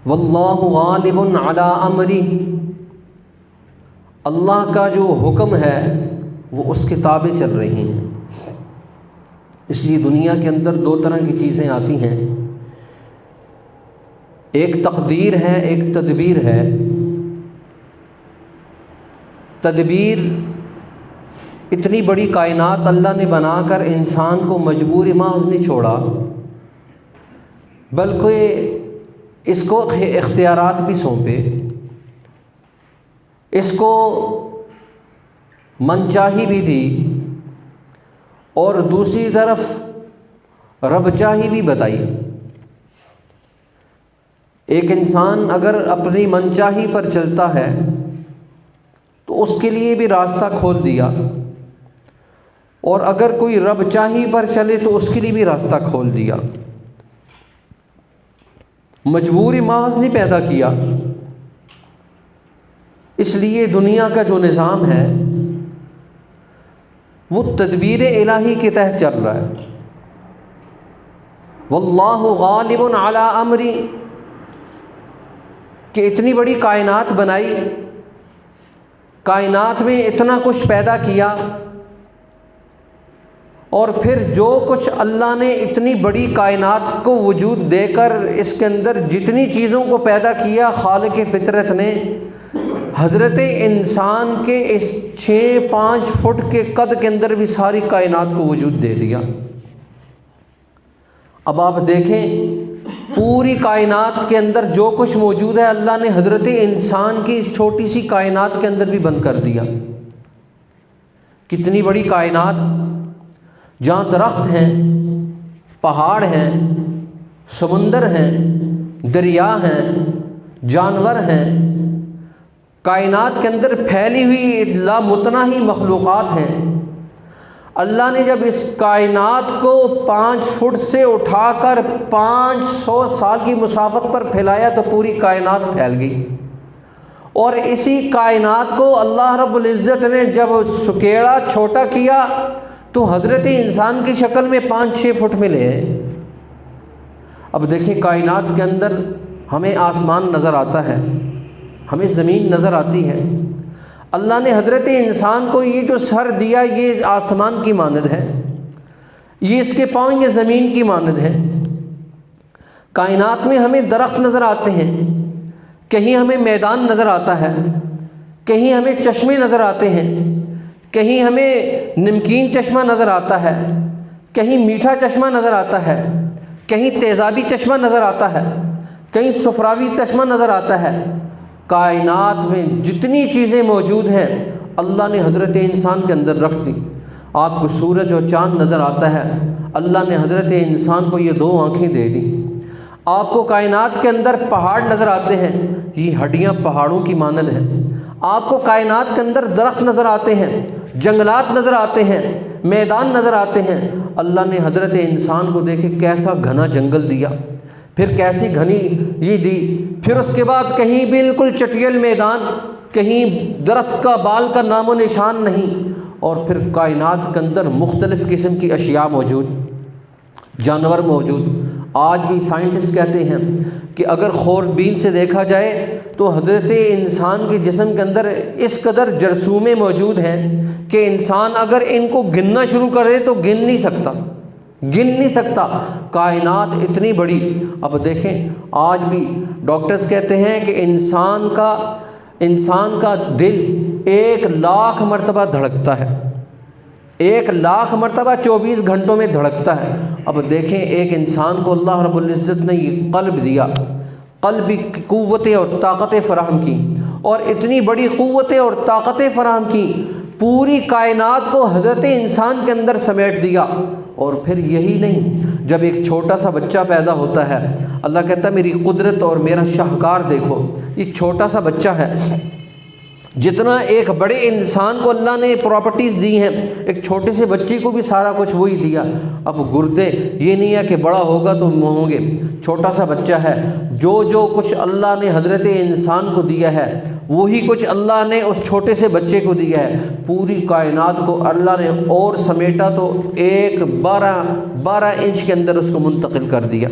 واللہ غالب علی امری، اللہ کا جو حکم ہے وہ اس کے تابع چل رہی ہیں۔ اس لیے دنیا کے اندر دو طرح کی چیزیں آتی ہیں، ایک تقدیر ہے، ایک تدبیر ہے۔ تدبیر، اتنی بڑی کائنات اللہ نے بنا کر انسان کو مجبور محض نہیں چھوڑا، بلکہ اس کو اختیارات بھی سونپے، اس کو منچاہی بھی دی، اور دوسری طرف رب چاہی بھی بتائی۔ ایک انسان اگر اپنی منچاہی پر چلتا ہے تو اس کے لیے بھی راستہ کھول دیا، اور اگر کوئی رب چاہی پر چلے تو اس کے لیے بھی راستہ کھول دیا۔ مجبوری محض نہیں پیدا کیا۔ اس لیے دنیا کا جو نظام ہے وہ تدبیر الہی کے تحت چل رہا ہے۔ واللہ غالب علی امری، کہ اتنی بڑی کائنات بنائی، کائنات میں اتنا کچھ پیدا کیا، اور پھر جو کچھ اللہ نے اتنی بڑی کائنات کو وجود دے کر اس کے اندر جتنی چیزوں کو پیدا کیا، خالق فطرت نے حضرت انسان کے اس 6-5 فٹ کے قد کے اندر بھی ساری کائنات کو وجود دے دیا۔ اب آپ دیکھیں، پوری کائنات کے اندر جو کچھ موجود ہے اللہ نے حضرت انسان کی اس چھوٹی سی کائنات کے اندر بھی بند کر دیا۔ کتنی بڑی کائنات، جہاں درخت ہیں، پہاڑ ہیں، سمندر ہیں، دریا ہیں، جانور ہیں، کائنات کے اندر پھیلی ہوئی لامتناہی مخلوقات ہیں۔ اللہ نے جب اس کائنات کو 5 فٹ سے اٹھا کر 500 سال کی مسافت پر پھیلایا تو پوری کائنات پھیل گئی، اور اسی کائنات کو اللہ رب العزت نے جب سکیڑا، چھوٹا کیا تو حضرت انسان کی شکل میں 5-6 فٹ میں لے آئے۔ اب دیکھیں، کائنات کے اندر ہمیں آسمان نظر آتا ہے، ہمیں زمین نظر آتی ہے۔ اللہ نے حضرت انسان کو یہ جو سر دیا یہ آسمان کی مانند ہے، یہ اس کے پاؤں یہ زمین کی مانند ہے۔ کائنات میں ہمیں درخت نظر آتے ہیں، کہیں ہمیں میدان نظر آتا ہے، کہیں ہمیں چشمے نظر آتے ہیں، کہیں ہمیں نمکین چشمہ نظر آتا ہے، کہیں میٹھا چشمہ نظر آتا ہے، کہیں تیزابی چشمہ نظر آتا ہے، کہیں صفراوی چشمہ نظر آتا ہے۔ کائنات میں جتنی چیزیں موجود ہیں اللہ نے حضرت انسان کے اندر رکھ دی۔ آپ کو سورج اور چاند نظر آتا ہے، اللہ نے حضرت انسان کو یہ 2 آنکھیں دے دی۔ آپ کو کائنات کے اندر پہاڑ نظر آتے ہیں، یہ ہڈیاں پہاڑوں کی مانند ہیں۔ آپ کو کائنات کے اندر درخت نظر آتے ہیں، جنگلات نظر آتے ہیں، میدان نظر آتے ہیں۔ اللہ نے حضرت انسان کو دیکھے کیسا گھنا جنگل دیا، پھر کیسی گھنی یہ دی، پھر اس کے بعد کہیں بالکل چٹیل میدان، کہیں درخت کا بال کا نام و نشان نہیں، اور پھر کائنات کے اندر مختلف قسم کی اشیاء موجود، جانور موجود۔ آج بھی سائنٹسٹ کہتے ہیں کہ اگر خوربین سے دیکھا جائے تو حضرت انسان کے جسم کے اندر اس قدر جرثومے موجود ہیں کہ انسان اگر ان کو گننا شروع کرے تو گن نہیں سکتا۔ کائنات اتنی بڑی۔ اب دیکھیں، آج بھی ڈاکٹرز کہتے ہیں کہ انسان کا دل 1,00,000 مرتبہ دھڑکتا ہے، 1,00,000 مرتبہ 24 گھنٹوں میں دھڑکتا ہے۔ اب دیکھیں، ایک انسان کو اللہ رب العزت نے یہ قلب دیا، قلبی قوتیں اور طاقتیں فراہم کی، اور اتنی بڑی قوتیں اور طاقتیں فراہم کی، پوری کائنات کو حضرت انسان کے اندر سمیٹ دیا۔ اور پھر یہی نہیں، جب ایک چھوٹا سا بچہ پیدا ہوتا ہے، اللہ کہتا ہے میری قدرت اور میرا شاہکار دیکھو، یہ چھوٹا سا بچہ ہے، جتنا ایک بڑے انسان کو اللہ نے پراپرٹیز دی ہیں، ایک چھوٹے سے بچے کو بھی سارا کچھ وہی دیا۔ اب گردے یہ نہیں ہے کہ بڑا ہوگا تو ہوں گے، چھوٹا سا بچہ ہے، جو کچھ اللہ نے حضرت انسان کو دیا ہے وہی کچھ اللہ نے اس چھوٹے سے بچے کو دیا ہے۔ پوری کائنات کو اللہ نے اور سمیٹا تو 12 انچ کے اندر اس کو منتقل کر دیا۔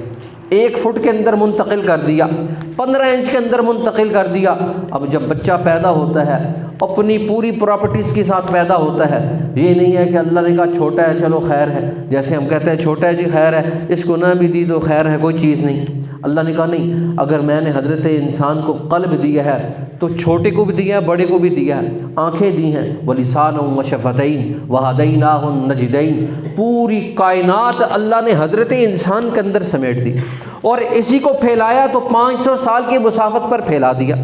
1 فٹ کے اندر منتقل کر دیا، 15 انچ کے اندر منتقل کر دیا۔ اب جب بچہ پیدا ہوتا ہے اپنی پوری پراپرٹیز کے ساتھ پیدا ہوتا ہے، یہ نہیں ہے کہ اللہ نے کہا چھوٹا ہے چلو خیر ہے، جیسے ہم کہتے ہیں چھوٹا ہے جی خیر ہے، اس کو نہ بھی دی تو خیر ہے، کوئی چیز نہیں۔ اللہ نے کہا نہیں، اگر میں نے حضرت انسان کو قلب دیا ہے تو چھوٹے کو بھی دیا ہے، بڑے کو بھی دیا ہے، آنکھیں دی ہیں، وَلِسَانًا وَشَفَتَيْن وَهَدَيْنَاهُ النَّجْدَيْن، پوری کائنات اللہ نے حضرت انسان کے اندر سمیٹ دی اور اسی کو پھیلایا تو 500 سال کی مسافت پر پھیلا دیا۔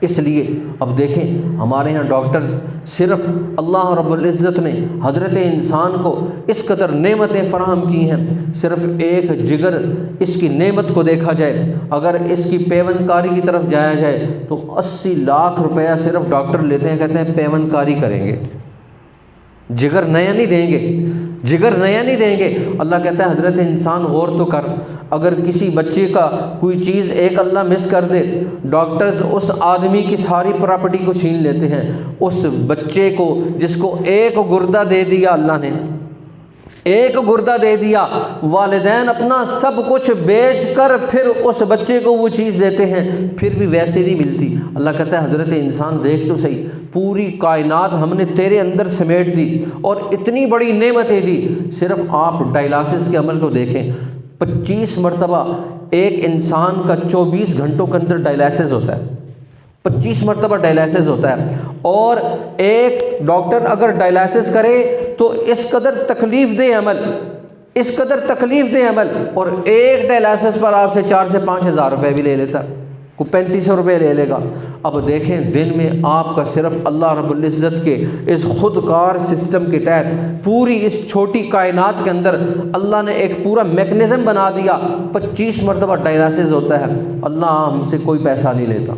اس لیے اب دیکھیں ہمارے ہاں ڈاکٹرز صرف اللہ رب العزت نے حضرت انسان کو اس قدر نعمتیں فراہم کی ہیں، صرف ایک جگر اس کی نعمت کو دیکھا جائے، اگر اس کی پیوند کاری کی طرف جایا جائے تو 80 لاکھ روپیہ صرف ڈاکٹر لیتے ہیں، کہتے ہیں پیوند کاری کریں گے، جگر نیا نہیں دیں گے، جگر نیا نہیں دیں گے۔ اللہ کہتا ہے حضرت انسان غور تو کر، اگر کسی بچے کا کوئی چیز ایک اللہ مس کر دے، ڈاکٹرز اس آدمی کی ساری پراپرٹی کو چھین لیتے ہیں، اس بچے کو جس کو ایک گردہ دے دیا اللہ نے، ایک گردہ دے دیا، والدین اپنا سب کچھ بیچ کر پھر اس بچے کو وہ چیز دیتے ہیں، پھر بھی ویسے نہیں ملتی۔ اللہ کہتا ہے حضرت انسان دیکھ تو صحیح، پوری کائنات ہم نے تیرے اندر سمیٹ دی اور اتنی بڑی نعمتیں دی۔ صرف آپ ڈائلاسس کے عمل کو دیکھیں، 25 مرتبہ ایک انسان کا 24 گھنٹوں کے اندر ڈائلاسس ہوتا ہے، 25 مرتبہ ڈائلاسس ہوتا ہے، اور ایک ڈاکٹر اگر ڈائلاسس کرے تو اس قدر تکلیف دہ عمل، اس قدر تکلیف دہ عمل، اور ایک ڈائلاسس پر آپ سے 4 سے 5 ہزار روپے بھی لے لیتا، کو 3500 روپے لے لے گا۔ اب دیکھیں دن میں آپ کا صرف اللہ رب العزت کے اس خودکار سسٹم کے تحت پوری اس چھوٹی کائنات کے اندر اللہ نے ایک پورا میکنزم بنا دیا، 25 مرتبہ ڈائلاسس ہوتا ہے، اللہ ہم سے کوئی پیسہ نہیں لیتا،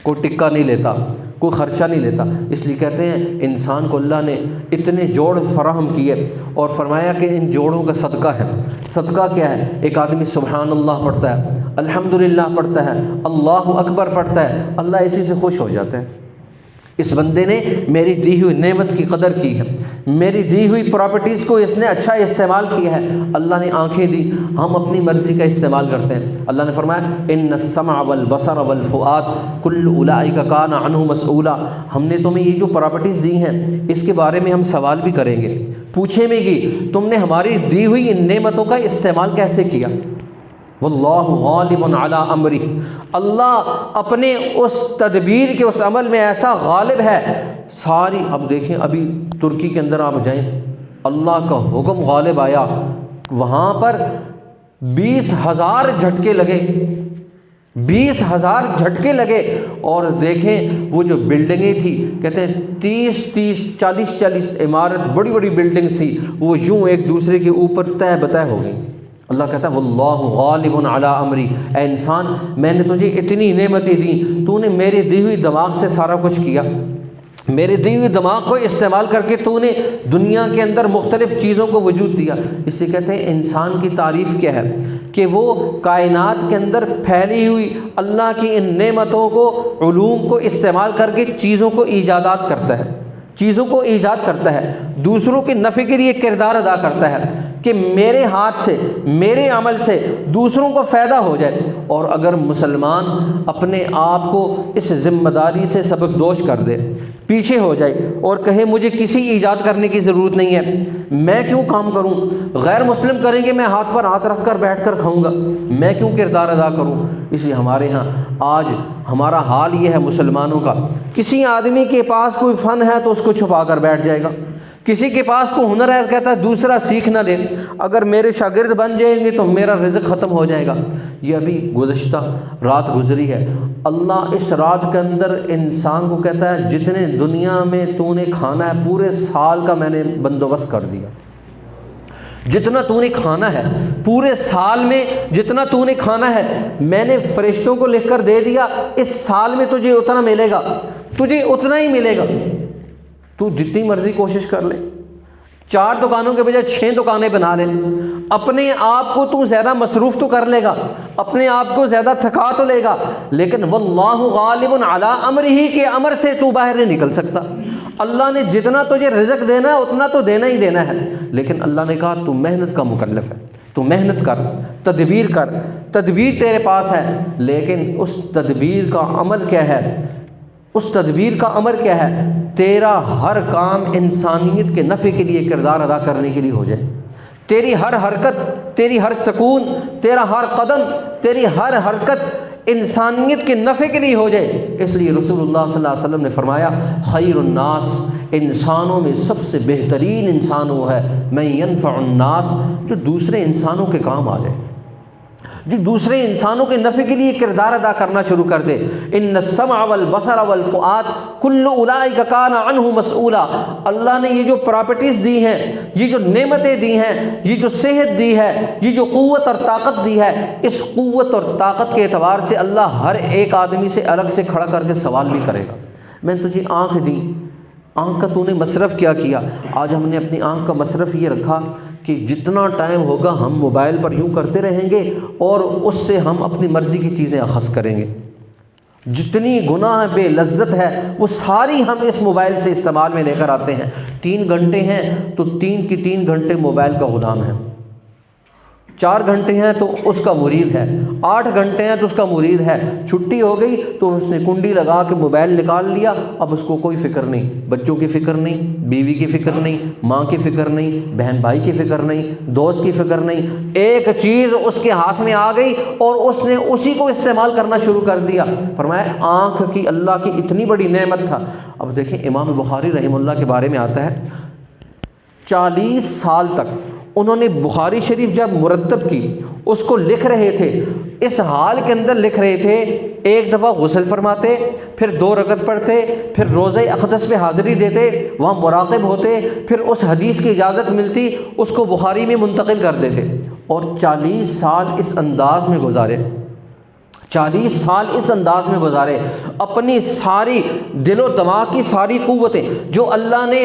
کوئی ٹکا نہیں لیتا، کوئی خرچہ نہیں لیتا۔ اس لیے کہتے ہیں انسان کو اللہ نے اتنے جوڑ فراہم کیے اور فرمایا کہ ان جوڑوں کا صدقہ ہے۔ صدقہ کیا ہے؟ ایک آدمی سبحان اللہ پڑھتا ہے، الحمدللہ پڑھتا ہے، اللہ اکبر پڑھتا ہے، اللہ اسی سے خوش ہو جاتا ہے۔ اس بندے نے میری دی ہوئی نعمت کی قدر کی ہے، میری دی ہوئی پراپرٹیز کو اس نے اچھا استعمال کیا ہے، اللہ نے آنکھیں دی، ہم اپنی مرضی کا استعمال کرتے ہیں۔ اللہ نے فرمایا ان السمع والبصر والفؤاد کل اولئک کان عنہ مسئولا، ہم نے تمہیں یہ جو پراپرٹیز دی ہیں اس کے بارے میں ہم سوال بھی کریں گے، پوچھیں بھی گی تم نے ہماری دی ہوئی ان نعمتوں کا استعمال کیسے کیا۔ واللہ غالب علی امرہ، اللہ اپنے اس تدبیر کے اس عمل میں ایسا غالب ہے ساری۔ اب دیکھیں ابھی ترکی کے اندر آپ جائیں، اللہ کا حکم غالب آیا، وہاں پر 20,000 جھٹکے لگے، 20,000 جھٹکے لگے، اور دیکھیں وہ جو بلڈنگیں تھی، کہتے ہیں 30 40 عمارت بڑی بڑی بلڈنگز تھی، وہ یوں ایک دوسرے کے اوپر تہ بتہ ہو گئی۔ اللہ کہتا ہے واللہ غالب علی امری، اے انسان میں نے تجھے اتنی نعمتیں دیں، تو نے میرے دی ہوئی دماغ سے سارا کچھ کیا، میرے دی ہوئی دماغ کو استعمال کر کے تو نے دنیا کے اندر مختلف چیزوں کو وجود دیا۔ اس سے کہتے ہیں انسان کی تعریف کیا ہے کہ وہ کائنات کے اندر پھیلی ہوئی اللہ کی ان نعمتوں کو، علوم کو استعمال کر کے چیزوں کو ایجادات کرتا ہے، چیزوں کو ایجاد کرتا ہے، دوسروں کے نفع کے لیے کردار ادا کرتا ہے کہ میرے ہاتھ سے، میرے عمل سے دوسروں کو فائدہ ہو جائے۔ اور اگر مسلمان اپنے آپ کو اس ذمہ داری سے سبکدوش کر دے، پیچھے ہو جائے اور کہے مجھے کسی ایجاد کرنے کی ضرورت نہیں ہے، میں کیوں کام کروں، غیر مسلم کریں گے میں ہاتھ پر ہاتھ رکھ کر بیٹھ کر کھاؤں گا، میں کیوں کردار ادا کروں۔ اس لیے ہمارے ہاں آج ہمارا حال یہ ہے مسلمانوں کا، کسی آدمی کے پاس کوئی فن ہے تو اس کو چھپا کر بیٹھ جائے گا، کسی کے پاس کوئی ہنر ہے کہتا ہے دوسرا سیکھ نہ لے، اگر میرے شاگرد بن جائیں گے تو میرا رزق ختم ہو جائے گا۔ یہ ابھی گزشتہ رات گزری ہے، اللہ اس رات کے اندر انسان کو کہتا ہے جتنے دنیا میں تو نے کھانا ہے پورے سال کا میں نے بندوبست کر دیا، جتنا تو نے کھانا ہے پورے سال میں، جتنا تو نے کھانا ہے میں نے فرشتوں کو لکھ کر دے دیا، اس سال میں تجھے اتنا ملے گا، تجھے اتنا ہی ملے گا، تو جتنی مرضی کوشش کر لے، 4 دکانوں کے بجائے 6 دکانیں بنا لے، اپنے آپ کو تو زیادہ مصروف تو کر لے گا، اپنے آپ کو زیادہ تھکا تو لے گا، لیکن واللہ غالب علی امرہ کے امر سے تو باہر نہیں نکل سکتا۔ اللہ نے جتنا تجھے رزق دینا ہے اتنا تو دینا ہی دینا ہے، لیکن اللہ نے کہا تو محنت کا مکلف ہے، تو محنت کر، تدبیر کر، تدبیر تیرے پاس ہے، لیکن اس تدبیر کا عمل کیا ہے؟ اس تدبیر کا عمل کیا ہے؟ تیرا ہر کام انسانیت کے نفع کے لیے، کردار ادا کرنے کے لیے ہو جائے، تیری ہر حرکت، تیری ہر سکون، تیرا ہر قدم، تیری ہر حرکت انسانیت کے نفع کے لیے ہو جائے۔ اس لیے رسول اللہ صلی اللہ علیہ وسلم نے فرمایا خیر الناس، انسانوں میں سب سے بہترین انسان وہ ہے من ینفع الناس، جو دوسرے انسانوں کے کام آ جائے، جو دوسرے انسانوں کے نفع کے لیے کردار ادا کرنا شروع کر دے۔ ان السمع والبصر والفؤاد کل اولئک کان عنہ مسئولا، اللہ نے یہ جو پراپرٹیز دی ہیں، یہ جو نعمتیں دی ہیں، یہ جو صحت دی ہے، یہ جو قوت اور طاقت دی ہے، اس قوت اور طاقت کے اعتبار سے اللہ ہر ایک آدمی سے الگ سے کھڑا کر کے سوال بھی کرے گا۔ میں نے تجھے آنکھ دی، آنکھ کا تو نے مصرف کیا کیا؟ آج ہم نے اپنی آنکھ کا مصرف یہ رکھا کہ جتنا ٹائم ہوگا ہم موبائل پر یوں کرتے رہیں گے اور اس سے ہم اپنی مرضی کی چیزیں اخذ کریں گے۔ جتنی گناہ بے لذت ہے وہ ساری ہم اس موبائل سے استعمال میں لے کر آتے ہیں۔ 3 گھنٹے ہیں تو 3 گھنٹے موبائل کا غلام ہے، 4 گھنٹے ہیں تو اس کا مرید ہے، 8 گھنٹے ہیں تو اس کا مرید ہے۔ چھٹی ہو گئی تو اس نے کنڈی لگا کے موبائل نکال لیا، اب اس کو کوئی فکر نہیں، بچوں کی فکر نہیں، بیوی کی فکر نہیں، ماں کی فکر نہیں، بہن بھائی کی فکر نہیں، دوست کی فکر نہیں، ایک چیز اس کے ہاتھ میں آ گئی اور اس نے اسی کو استعمال کرنا شروع کر دیا۔ فرمایا آنکھ کی اللہ کی اتنی بڑی نعمت تھا۔ اب دیکھیں امام بخاری رحمہ اللہ کے بارے میں آتا ہے 40 سال تک انہوں نے بخاری شریف جب مرتب کی، اس کو لکھ رہے تھے، اس حال کے اندر لکھ رہے تھے، ایک دفعہ غسل فرماتے، پھر 2 رکعت پڑھتے، پھر روضہ اقدس پہ حاضری دیتے، وہاں مراقب ہوتے، پھر اس حدیث کی اجازت ملتی، اس کو بخاری میں منتقل کر دیتے، اور 40 سال اس انداز میں گزارے، 40 سال اس انداز میں گزارے، اپنی ساری دل و دماغ کی ساری قوتیں جو اللہ نے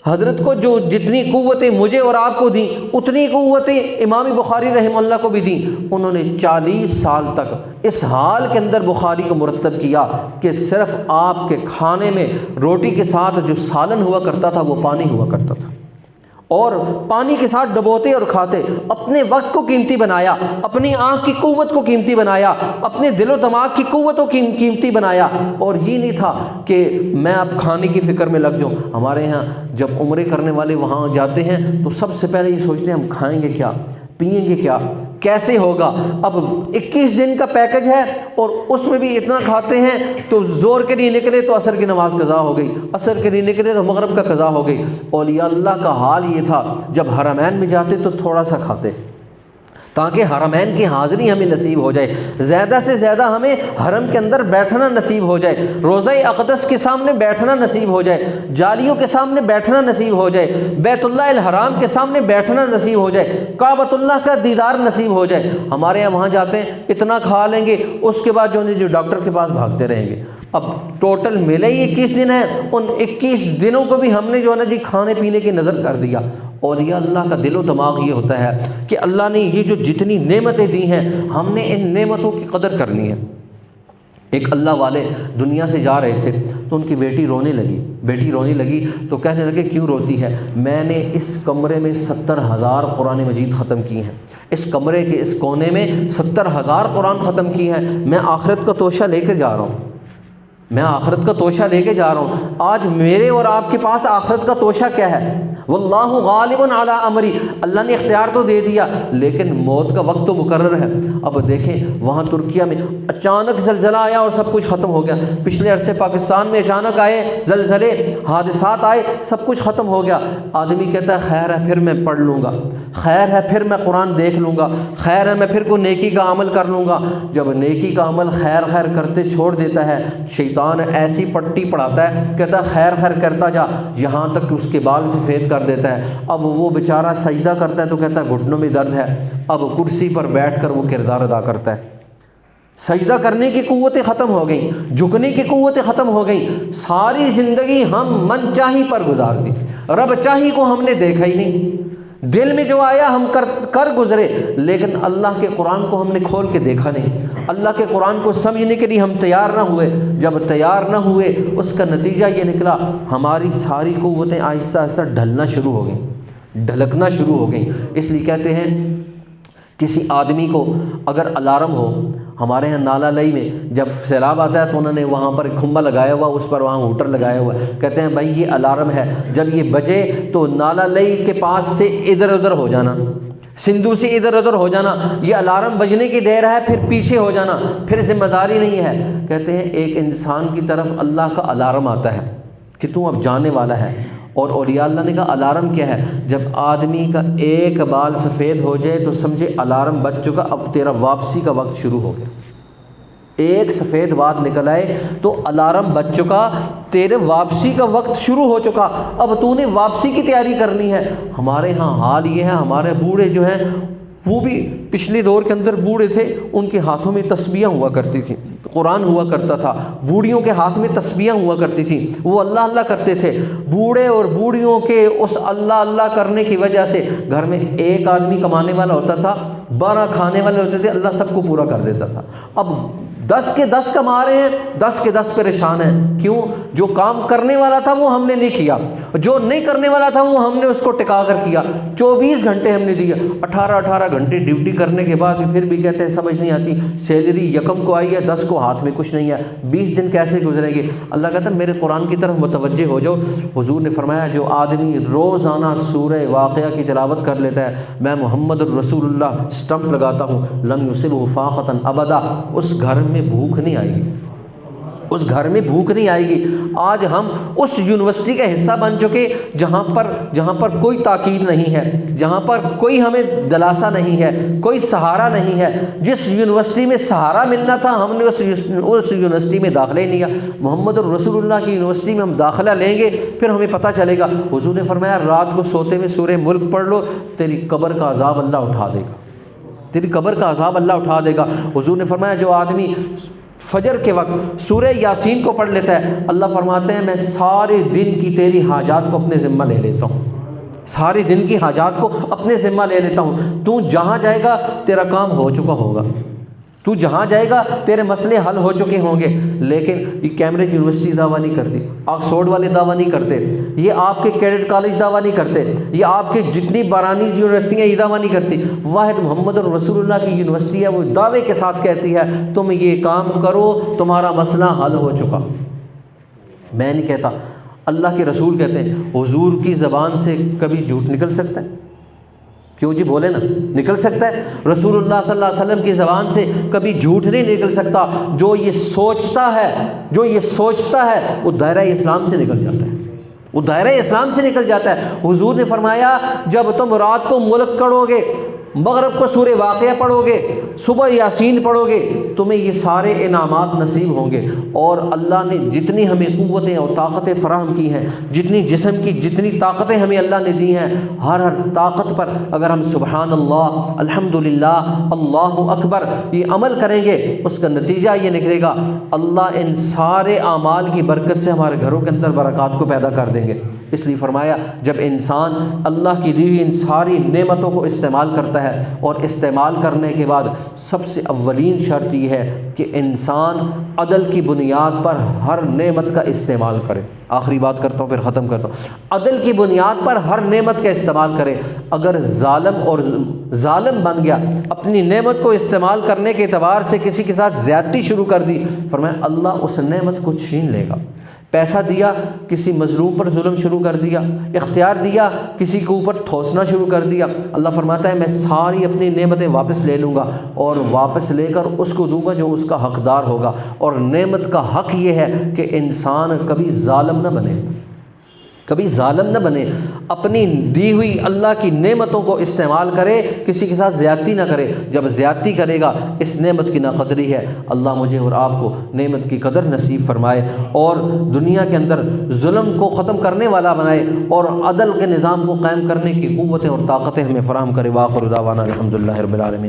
حضرت کو جو جتنی قوتیں مجھے اور آپ کو دیں، اتنی قوتیں امام بخاری رحمہ اللہ کو بھی دیں۔ انہوں نے 40 سال تک اس حال کے اندر بخاری کو مرتب کیا کہ صرف آپ کے کھانے میں روٹی کے ساتھ جو سالن ہوا کرتا تھا وہ پانی ہوا کرتا تھا، اور پانی کے ساتھ ڈبوتے اور کھاتے۔ اپنے وقت کو قیمتی بنایا، اپنی آنکھ کی قوت کو قیمتی بنایا، اپنے دل و دماغ کی قوت کو قیمتی بنایا، اور یہ نہیں تھا کہ میں اب کھانے کی فکر میں لگ جاؤں۔ ہمارے ہاں جب عمرے کرنے والے وہاں جاتے ہیں تو سب سے پہلے یہ سوچتے ہیں ہم کھائیں گے کیا، پئیں گے کیا، کیسے ہوگا۔ اب 21 دن کا پیکج ہے اور اس میں بھی اتنا کھاتے ہیں، تو زور کے لیے نکلے تو عصر کی نماز قضا ہو گئی، عصر کے لیے نکلے تو مغرب کا قضا ہو گئی۔ اولیاء اللہ کا حال یہ تھا، جب حرمین میں جاتے تو تھوڑا سا کھاتے تاکہ حرمین کی حاضری ہمیں نصیب ہو جائے، زیادہ سے زیادہ ہمیں حرم کے اندر بیٹھنا نصیب ہو جائے، روضہ اقدس کے سامنے بیٹھنا نصیب ہو جائے، جالیوں کے سامنے بیٹھنا نصیب ہو جائے، بیت اللہ الحرام کے سامنے بیٹھنا نصیب ہو جائے، کعبۃ اللہ کا دیدار نصیب ہو جائے۔ ہمارے یہاں وہاں جاتے ہیں اتنا کھا لیں گے، اس کے بعد جو ڈاکٹر کے پاس بھاگتے رہیں گے۔ اب ٹوٹل ملے ہی 21 دن ہیں، ان 21 دنوں کو بھی ہم نے کھانے پینے کی نظر کر دیا۔ اولیاء اللہ کا دل و دماغ یہ ہوتا ہے کہ اللہ نے یہ جو جتنی نعمتیں دی ہیں ہم نے ان نعمتوں کی قدر کرنی ہے۔ ایک اللہ والے دنیا سے جا رہے تھے تو ان کی بیٹی رونے لگی تو کہنے لگے کیوں روتی ہے؟ میں نے اس کمرے میں 70,000 قرآن مجید ختم کی ہیں، اس کمرے کے اس کونے میں 70,000 قرآن ختم کی ہیں، میں آخرت کا توشہ لے کے جا رہا ہوں، آج میرے اور آپ کے پاس آخرت کا توشہ کیا ہے؟ واللہ غالب علی امری، اللہ نے اختیار تو دے دیا لیکن موت کا وقت تو مقرر ہے۔ اب دیکھیں وہاں ترکیہ میں اچانک زلزلہ آیا اور سب کچھ ختم ہو گیا، پچھلے عرصے پاکستان میں اچانک آئے زلزلے، حادثات آئے، سب کچھ ختم ہو گیا۔ آدمی کہتا ہے خیر ہے پھر میں پڑھ لوں گا، خیر ہے پھر میں قرآن دیکھ لوں گا، خیر ہے میں پھر کوئی نیکی کا عمل کر لوں گا۔ جب نیکی کا عمل خیر کرتے چھوڑ دیتا ہے، شیطان ایسی پٹی پڑھاتا ہے، کہتا ہے خیر کرتا جا، یہاں تک کہ اس کے بال سفید کر دیتا ہے۔ اب وہ بیچارہ سجدہ کرتا ہے تو کہتا ہے گھٹنوں میں درد ہے، اب کرسی پر بیٹھ کر وہ کردار ادا کرتا ہے۔ سجدہ کرنے کی قوتیں ختم ہو گئیں، جھکنے کی قوتیں ختم ہو گئیں، ساری زندگی ہم من چاہی پر گزار دی، رب چاہی کو ہم نے دیکھا ہی نہیں، دل میں جو آیا ہم کر گزرے، لیکن اللہ کے قرآن کو ہم نے کھول کے دیکھا نہیں، اللہ کے قرآن کو سمجھنے کے لیے ہم تیار نہ ہوئے۔ جب تیار نہ ہوئے اس کا نتیجہ یہ نکلا ہماری ساری قوتیں آہستہ آہستہ ڈھلنا شروع ہو گئیں، ڈھلکنا شروع ہو گئیں۔ اس لیے کہتے ہیں کسی آدمی کو اگر الارم ہو، ہمارے ہاں نالا لئی میں جب سیلاب آتا ہے تو انہوں نے وہاں پر ایک کھمبا لگایا ہوا، اس پر وہاں ہوٹر لگایا ہوا ہے، کہتے ہیں بھائی یہ الارم ہے، جب یہ بجے تو نالا لئی کے پاس سے ادھر ادھر ہو جانا، سندھو سے ادھر ادھر ہو جانا، یہ الارم بجنے کی دیر ہے، پھر پیچھے ہو جانا، پھر ذمہ داری نہیں ہے۔ کہتے ہیں ایک انسان کی طرف اللہ کا الارم آتا ہے کہ تو اب جانے والا ہے، اور اولیاء اللہ نے کہا الارم کیا ہے؟ جب آدمی کا ایک بال سفید ہو جائے تو سمجھے الارم بج چکا، اب تیرا واپسی کا وقت شروع ہو گیا۔ ایک سفید بات نکل آئے تو الارم بج چکا، تیرے واپسی کا وقت شروع ہو چکا، اب تو نے واپسی کی تیاری کرنی ہے۔ ہمارے ہاں حال یہ ہے، ہمارے بوڑھے جو ہیں وہ بھی پچھلے دور کے اندر بوڑھے تھے، ان کے ہاتھوں میں تسبیحاں ہوا کرتی تھیں، قرآن ہوا کرتا تھا، بوڑھیوں کے ہاتھ میں تسبیحاں ہوا کرتی تھیں، وہ اللہ اللہ کرتے تھے۔ بوڑھے اور بوڑھیوں کے اس اللہ اللہ کرنے کی وجہ سے گھر میں ایک آدمی کمانے والا ہوتا تھا، 12 کھانے والے ہوتے تھے، اللہ سب کو پورا کر دیتا تھا۔ اب 10 کے 10 کما رہے ہیں، 10 کے 10 پریشان ہیں، کیوں؟ جو کام کرنے والا تھا وہ ہم نے نہیں کیا، جو نہیں کرنے والا تھا وہ ہم نے اس کو ٹکا کر کیا۔ 24 گھنٹے ہم نے دیے، 18 گھنٹے ڈیوٹی کرنے کے بعد بھی پھر بھی کہتے ہیں سمجھ نہیں آتی، سیلری یکم کو آئی ہے، 10 کو ہاتھ میں کچھ نہیں ہے، 20 دن کیسے گزریں گے؟ اللہ کہتا ہے میرے قرآن کی طرف متوجہ ہو جاؤ۔ حضور نے فرمایا جو آدمی روزانہ سورہ واقعہ کی تلاوت کر لیتا ہے، میں محمد الرسول اللہ اسٹمپ لگاتا ہوں، لم یصبہ فاقۃ ابدا، اس گھر میں بھوک نہیں آئے گی، اس گھر میں بھوک نہیں آئے گی۔ آج ہم اس یونیورسٹی کا حصہ بن چکے جہاں پر کوئی تاکید نہیں ہے، جہاں پر کوئی ہمیں دلاسا نہیں ہے، کوئی سہارا نہیں ہے۔ جس یونیورسٹی میں سہارا ملنا تھا ہم نے اس یونیورسٹی میں داخلہ ہی نہیں لیا۔ محمد الرسول اللہ کی یونیورسٹی میں ہم داخلہ لیں گے پھر ہمیں پتہ چلے گا۔ حضور نے فرمایا رات کو سوتے میں سورہ ملک پڑھ لو، تیری قبر کا عذاب اللہ اٹھا دے گا، تیری قبر کا عذاب اللہ اٹھا دے گا۔ حضور نے فرمایا جو آدمی فجر کے وقت سورہ یاسین کو پڑھ لیتا ہے، اللہ فرماتے ہیں میں سارے دن کی تیری حاجات کو اپنے ذمہ لے لیتا ہوں، سارے دن کی حاجات کو اپنے ذمہ لے لیتا ہوں۔ تو جہاں جائے گا تیرا کام ہو چکا ہوگا، تو جہاں جائے گا تیرے مسئلے حل ہو چکے ہوں گے۔ لیکن یہ کیمبرج یونیورسٹی دعویٰ نہیں کرتی، آکسفورڈ والے دعویٰ نہیں کرتے، یہ آپ کے کیڈٹ کالج دعویٰ نہیں کرتے، یہ آپ کے جتنی برانیز یونیورسٹیاں یہ دعویٰ نہیں کرتی۔ واحد محمد الرسول اللہ کی یونیورسٹی ہے، وہ دعوے کے ساتھ کہتی ہے تم یہ کام کرو تمہارا مسئلہ حل ہو چکا۔ میں نہیں کہتا، اللہ کے رسول کہتے ہیں حضور کی زبان سے کبھی جھوٹ نکل سکتا ہے؟ کیوں جی بولے نا، نکل سکتا ہے۔ رسول اللہ صلی اللہ علیہ وسلم کی زبان سے کبھی جھوٹ نہیں نکل سکتا۔ جو یہ سوچتا ہے وہ دائرہ اسلام سے نکل جاتا ہے، وہ دائرہ اسلام سے نکل جاتا ہے۔ حضور نے فرمایا جب تم رات کو ملک پڑھو گے، مغرب کو سورہ واقعہ پڑھو گے، صبح یاسین پڑھو گے، تمہیں یہ سارے انعامات نصیب ہوں گے۔ اور اللہ نے جتنی ہمیں قوتیں اور طاقتیں فراہم کی ہیں، جتنی جسم کی جتنی طاقتیں ہمیں اللہ نے دی ہیں، ہر طاقت پر اگر ہم سبحان اللہ، الحمدللہ، اللہ اکبر یہ عمل کریں گے، اس کا نتیجہ یہ نکلے گا اللہ ان سارے اعمال کی برکت سے ہمارے گھروں کے اندر برکات کو پیدا کر دیں گے۔ اس لیے فرمایا جب انسان اللہ کی دی ہوئی ان ساری نعمتوں کو استعمال کرتا ہے، اور استعمال کرنے کے بعد سب سے اولین شرط یہ ہے کہ انسان عدل کی بنیاد پر ہر نعمت کا استعمال کرے۔ آخری بات کرتا ہوں پھر ختم کرتا ہوں۔ عدل کی بنیاد پر ہر نعمت کا استعمال کرے۔ اگر ظالم بن گیا، اپنی نعمت کو استعمال کرنے کے اعتبار سے کسی کے ساتھ زیادتی شروع کر دی، فرمایا اللہ اس نعمت کو چھین لے گا۔ پیسہ دیا، کسی مظلوم پر ظلم شروع کر دیا، اختیار دیا، کسی کے اوپر ٹھوسنا شروع کر دیا، اللہ فرماتا ہے میں ساری اپنی نعمتیں واپس لے لوں گا اور واپس لے کر اس کو دوں گا جو اس کا حقدار ہوگا۔ اور نعمت کا حق یہ ہے کہ انسان کبھی ظالم نہ بنے، کبھی ظالم نہ بنے، اپنی دی ہوئی اللہ کی نعمتوں کو استعمال کرے، کسی کے ساتھ زیادتی نہ کرے۔ جب زیادتی کرے گا اس نعمت کی ناقدری ہے۔ اللہ مجھے اور آپ کو نعمت کی قدر نصیب فرمائے اور دنیا کے اندر ظلم کو ختم کرنے والا بنائے اور عدل کے نظام کو قائم کرنے کی قوتیں اور طاقتیں ہمیں فراہم کرے۔ وآخر دعوانا الحمدللہ رب العالمین۔